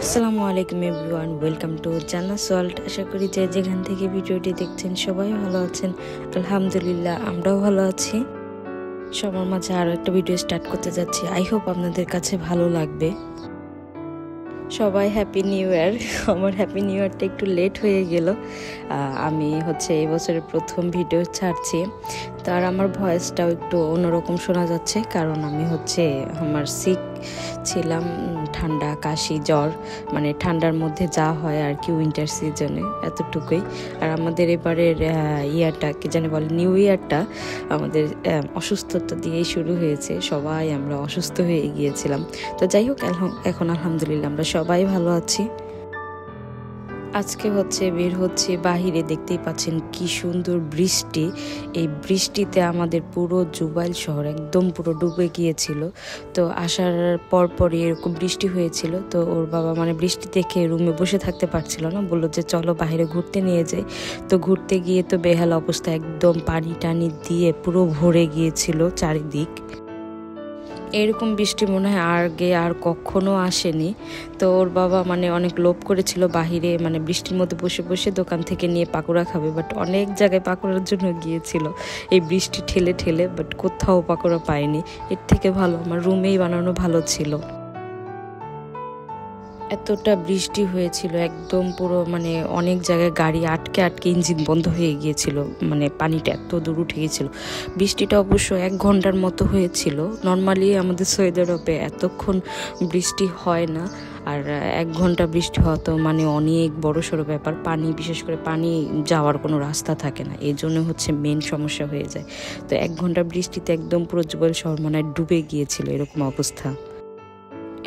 আসসালামু আলাইকুম everyone, welcome to জান্নাত ওয়ার্ল্ড। আশা করি যে যেখান থেকে ভিডিওটি দেখছেন সবাই ভালো আছেন। আলহামদুলিল্লাহ আমরাও ভালো আছি। সবার মাঝে আরও একটা ভিডিও স্টার্ট করতে যাচ্ছি। আই হোপ আপনাদের কাছে ভালো লাগবে। সবাই হ্যাপি নিউ ইয়ার। আমার হ্যাপি নিউ ইয়ারটা একটু লেট হয়ে গেল। আমি এই বছরের প্রথম ভিডিও ছাড়ছি, তার আমার ভয়েসটাও একটু অন্যরকম শোনা যাচ্ছে, কারণ আমি আমার সিক ছিলাম। ঠান্ডা, কাশি, জ্বর, মানে ঠান্ডার মধ্যে যা হয় আর কি উইন্টার সিজনে, এতটুকুই। আর আমাদের এবারের ইয়ারটা কি জানি বলে, নিউ ইয়ারটা আমাদের অসুস্থতা দিয়েই শুরু হয়েছে। সবাই আমরা অসুস্থ হয়ে গিয়েছিলাম। তো যাই হোক, এখন আলহামদুলিল্লাহ আমরা সবাই ভালো আছি। আজকে বের হচ্ছে বাহিরে, দেখতেই পাচ্ছেন কি সুন্দর বৃষ্টি। এই বৃষ্টিতে আমাদের পুরো জুবাইল শহর একদম পুরো ডুবে গিয়েছিল। তো আসার পরপরই এরকম বৃষ্টি হয়েছিল। তো ওর বাবা বৃষ্টি দেখে রুমে বসে থাকতে পারছিল না, বললো যে চলো বাইরে ঘুরতে নিয়ে যাই। তো ঘুরতে গিয়ে তো বেহাল অবস্থা, একদম পানি টানি দিয়ে পুরো ভরে গিয়েছিল চারিদিক। এরকম বৃষ্টি মনে হয় আগে আর কখনো আসেনি। তো ওর বাবা অনেক লোভ করেছিল বাহিরে বৃষ্টির মধ্যে বসে বসে দোকান থেকে নিয়ে পাকোড়া খাবে, বাট অনেক জায়গায় পাকোড়ার জন্য গিয়েছিল এই বৃষ্টি ঠেলে ঠেলে, বাট কোথাও পাকোড়া পায়নি। এর থেকে ভালো আমার রুমেই বানানো ভালো ছিল। এতটা বৃষ্টি হয়েছিল, একদম পুরো অনেক জায়গায় গাড়ি আটকে আটকে ইঞ্জিন বন্ধ হয়ে গিয়েছিল, পানিটা এত দূর উঠে গিয়েছিল। বৃষ্টিটা অবশ্য 1 ঘন্টার মতো হয়েছিল। নর্মালি আমাদের সৌদি আরবে এতক্ষণ বৃষ্টি হয় না, আর 1 ঘন্টা বৃষ্টি হওয়া তো অনেক বড় সড়ো ব্যাপার। পানি, বিশেষ করে পানি যাওয়ার কোনো রাস্তা থাকে না, এই জন্য মেন সমস্যা হয়ে যায়। তো 1 ঘন্টা বৃষ্টিতে একদম পুরো জুবাইল শহর ডুবে গিয়েছিল, এরকম অবস্থা।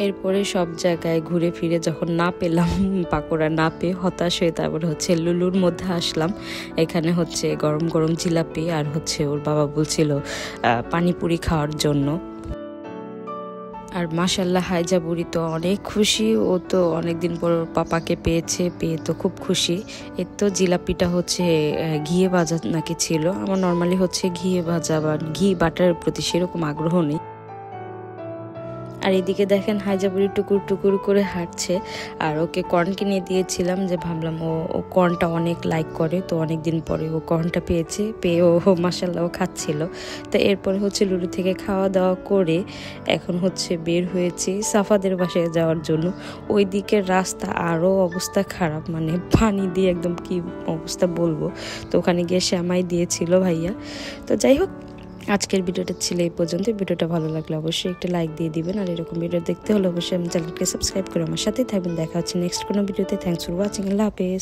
এরপরে সব জায়গায় ঘুরে ফিরে যখন না পেলাম পাকোড়া, না পেয়ে হতাশ হয়ে তারপরে লুলুর মধ্যে আসলাম। এখানে গরম গরম জিলাপি আর ওর বাবা বলছিল পানিপুরি খাওয়ার জন্য। আর মাশাল্লাহ হাইজা বুড়ি তো অনেক খুশি, ও তো অনেকদিন পর পাপাকে পেয়ে তো খুব খুশি। এর তো জিলাপিটা ঘিয়ে ভাজা নাকি ছিল। আমার নর্মালি ঘিয়ে ভাজা বা ঘি বাটারের প্রতি সেরকম আগ্রহ নেই। আর এদিকে দেখেন হাইজাবুড়ি টুকুর টুকুর করে হাঁটছে। আর ওকে কর্ন কিনে দিয়েছিলাম, যে ভাবলাম ও কর্নটা অনেক লাইক করে, তো অনেকদিন পরে ও কর্নটা পেয়ে ও মাশাআল্লাহ ও খাচ্ছিল। তো এরপরে লুলু থেকে খাওয়া দাওয়া করে এখন বের হয়েছি সাফাদের বাসায় যাওয়ার জন্য। ওই দিকের রাস্তা আরও অবস্থা খারাপ, পানি দিয়ে একদম কি অবস্থা বলবো। তো ওখানে গিয়ে শ্যামাই দিয়েছিল ভাইয়া। তো যাই হোক, আজকের ভিডিওটা ছিল এই পর্যন্ত। ভিডিওটা ভালো লাগলে অবশ্যই একটা লাইক দিয়ে দিবেন, আর এরকম ভিডিও দেখতে হলে অবশ্যই আমি চ্যানেলকে সাবস্ক্রাইব করে আমার সাথেই থাকবেন। দেখা হচ্ছে নেক্সট কোনো ভিডিওতে। Thanks for watching. আল্লাহ হাফেজ।